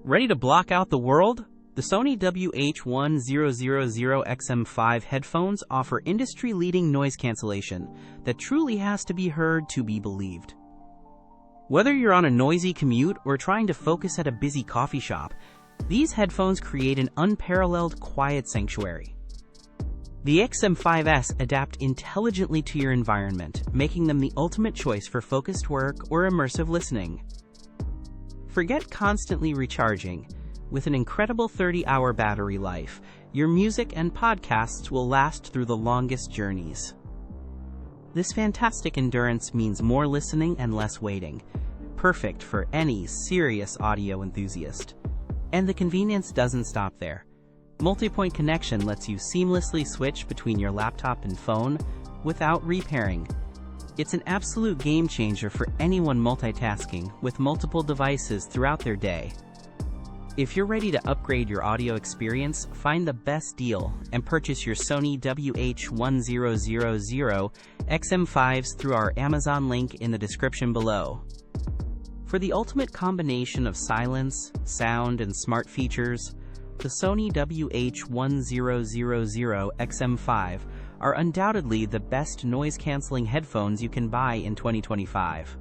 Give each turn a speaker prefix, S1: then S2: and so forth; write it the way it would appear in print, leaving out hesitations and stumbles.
S1: Ready to block out the world? The Sony WH-1000XM5 headphones offer industry-leading noise cancellation that truly has to be heard to be believed. Whether you're on a noisy commute or trying to focus at a busy coffee shop, these headphones create an unparalleled quiet sanctuary. The XM5s adapt intelligently to your environment, making them the ultimate choice for focused work or immersive listening. Forget constantly recharging. With an incredible 30-hour battery life, your music and podcasts will last through the longest journeys. This fantastic endurance means more listening and less waiting, perfect for any serious audio enthusiast. And the convenience doesn't stop there. Multi-point connection lets you seamlessly switch between your laptop and phone without repairing. It's an absolute game changer for anyone multitasking with multiple devices throughout their day. If you're ready to upgrade your audio experience, find the best deal and purchase your Sony WH-1000XM5s through our Amazon link in the description below. For the ultimate combination of silence, sound, and smart features, the Sony WH-1000XM5 are undoubtedly the best noise-canceling headphones you can buy in 2025.